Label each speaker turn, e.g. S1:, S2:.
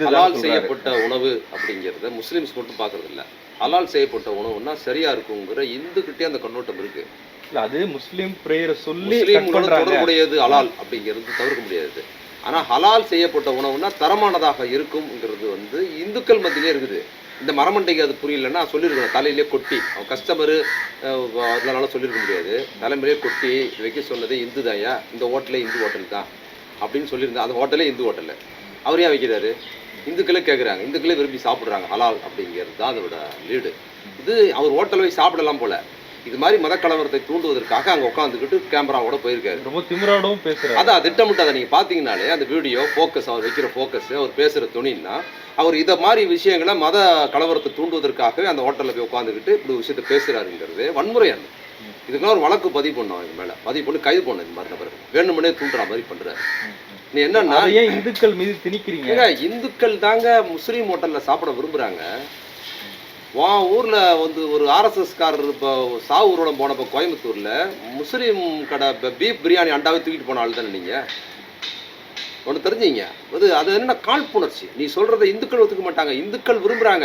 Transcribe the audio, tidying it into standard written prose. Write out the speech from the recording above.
S1: ஹலால் செய்யப்பட்ட உணவு அப்படிங்கிறத முஸ்லிம்ஸ் மட்டும் பார்க்கறது இல்லை. ஹலால் செய்யப்பட்ட உணவுன்னா சரியா இருக்குங்கிற இந்துக்கிட்டே அந்த கண்ணோட்டம் இருக்கு.
S2: இல்ல அது முஸ்லீம் பிரேயரை சொல்லி
S1: முஸ்லீம்களோட தொடர்புடையது ஹலால் அப்படிங்கிறது தவிர்க்க முடியாது. ஆனா ஹலால் செய்யப்பட்ட உணவுன்னா தரமானதாக இருக்கும்ங்கிறது வந்து இந்துக்கள் மத்தியிலே இருக்குது. இந்த மரமண்டைக்கு அது புரியலன்னா சொல்லியிருக்கணும், தலையிலே கொட்டி அவன் கஸ்டமரு அதனால சொல்லியிருக்க முடியாது. தலைமையிலே கொட்டி வைக்க சொன்னது இந்து தாயா, இந்த ஹோட்டலே இந்து ஹோட்டல் தான் அப்படின்னு சொல்லியிருந்தேன். அந்த ஹோட்டலே இந்து ஹோட்டலு. அவர் ஏன் வைக்கிறாரு? இந்துக்களே கேட்குறாங்க, இந்துக்களே விரும்பி சாப்பிட்றாங்க. ஹலால் அப்படிங்கிறது தான் அதோட லீடு. இது அவர் ஹோட்டல் போய் சாப்பிடலாம் போல, இது மாதிரி மத கலவரத்தை தூண்டுவதற்காக அங்கே உட்காந்துக்கிட்டு கேமராவோட போயிருக்காரு.
S2: ரொம்ப திமிராடவும் பேசுறாரு.
S1: அதான் திட்டமிட்டு அதை நீங்கள் பார்த்தீங்கனாலே அந்த வீடியோ ஃபோக்கஸ், அவர் வைக்கிற ஃபோக்கஸ், அவர் பேசுகிற துணின்னா அவர் இதை மாதிரி விஷயங்களை மத கலவரத்தை தூண்டுவதற்காகவே அந்த ஹோட்டலில் போய் உட்காந்துக்கிட்டு இப்படி விஷயத்த பேசுகிறாருங்கிறது வன்முறையானது. இதுக்கெல்லாம் ஒரு வழக்கு பதிவு பண்ணோம், இது மேலே பதிவு பண்ணி கைது பண்ண இந்த மாதிரி நபர்கள் வேணுமுன்னே தூண்டுற மாதிரி பண்ணுறாரு. நீ என்னன்னா
S2: ஏன் இந்துக்கள் மீது திணிக்கிறீங்க?
S1: இந்துக்கள் தாங்க முஸ்லீம் ஹோட்டல்ல சாப்பிட விரும்புறாங்க. உன் ஊர்ல வந்து ஒரு ஆர்எஸ்எஸ்காரர் இப்போ சாவு ஊர்வலம் போனப்போ கோயம்புத்தூர்ல முஸ்லீம் கடை பீஃப் பிரியாணி அண்டாவே தூக்கிட்டு போன ஆள் தானே நீங்க. ஒன்று தெரிஞ்சிங்க, அது என்ன காழ்ப்புணர்ச்சி. நீ சொல்றதை இந்துக்கள் ஒத்துக்க மாட்டாங்க, இந்துக்கள் விரும்புறாங்க.